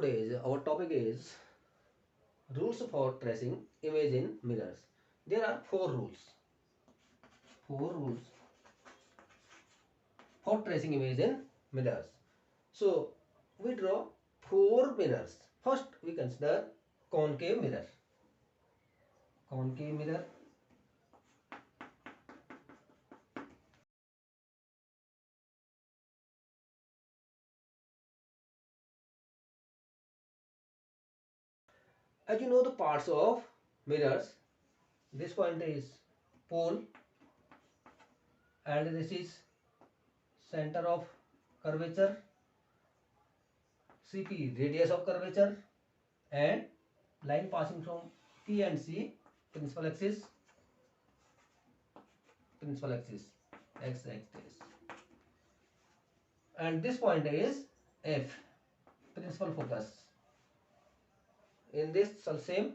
today's our topic is rules for tracing image in mirrors. There are four rules. Four rules for tracing image in mirrors. So we draw four mirrors. First we consider concave mirror. Concave mirror. As you know the parts of mirrors, this point is pole and this is center of curvature, CP radius of curvature, and line passing from P and C principal axis, x axis, and this point is F, principal focus. In this same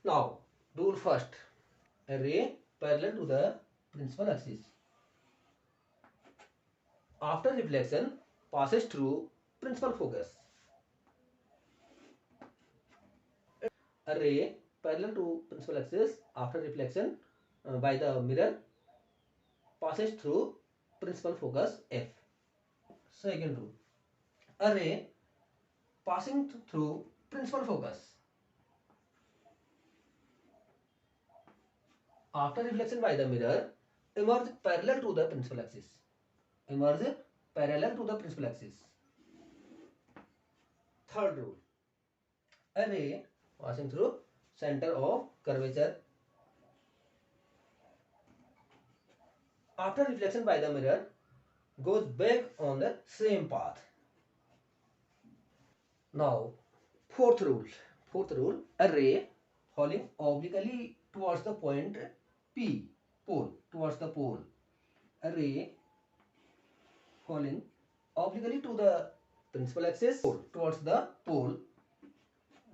now rule first, a ray parallel to the principal axis after reflection passes through principal focus. A ray parallel to principal axis after reflection by the mirror passes through principal focus F. Second rule, a ray passing through principal focus after reflection by the mirror emerge parallel to the principal axis. Emerge parallel to the principal axis. Third rule, a ray passing through center of curvature after reflection by the mirror goes back on the same path. Now fourth rule, a ray falling obliquely towards the point P, pole, towards the pole. A ray falling obliquely to the principal axis towards the pole,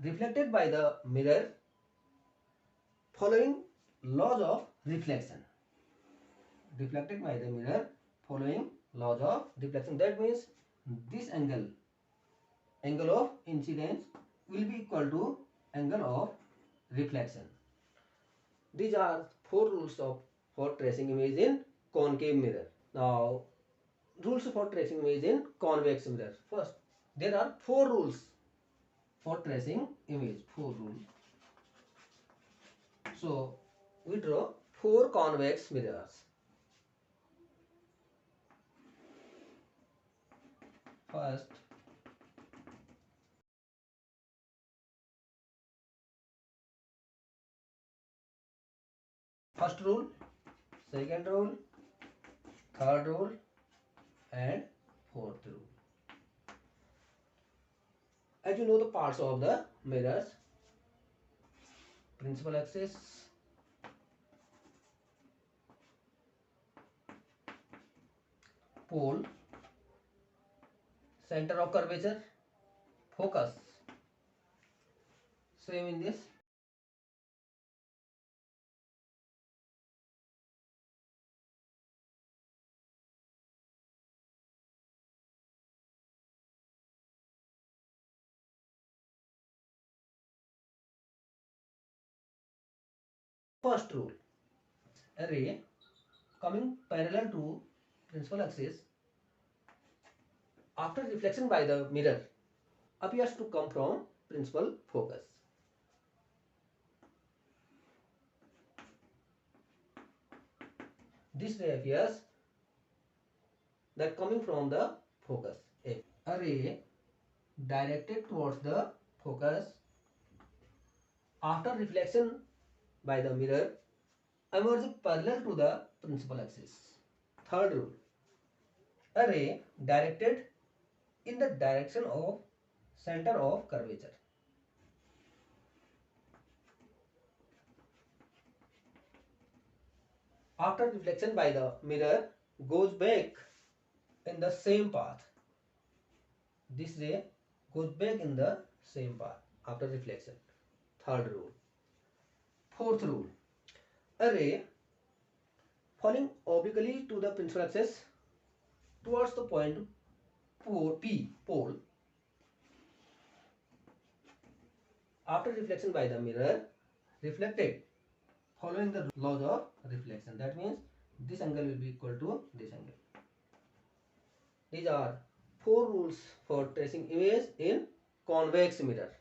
reflected by the mirror following laws of reflection. Reflected by the mirror following laws of reflection. That means this angle of incidence will be equal to angle of reflection. These are four rules for tracing image in concave mirror. Now rules for tracing image in convex mirror. First, there are four rules for tracing image. Four rules. So we draw four convex mirrors. First rule, second rule, third rule, and fourth rule. As you know the parts of the mirrors, principal axis, pole, center of curvature, focus. Same in this. First rule, a ray coming parallel to principal axis after reflection by the mirror appears to come from principal focus. This ray appears that coming from the focus. A ray directed towards the focus after reflection by the mirror emerging parallel to the principal axis. Third rule, a ray directed in the direction of center of curvature. After reflection by the mirror goes back in the same path. This ray goes back in the same path after reflection. Third rule. Fourth rule. A ray falling obliquely to the principal axis towards the point P, pole, after reflection by the mirror, reflected following the laws of reflection. That means this angle will be equal to this angle. These are 4 rules for tracing image in convex mirror.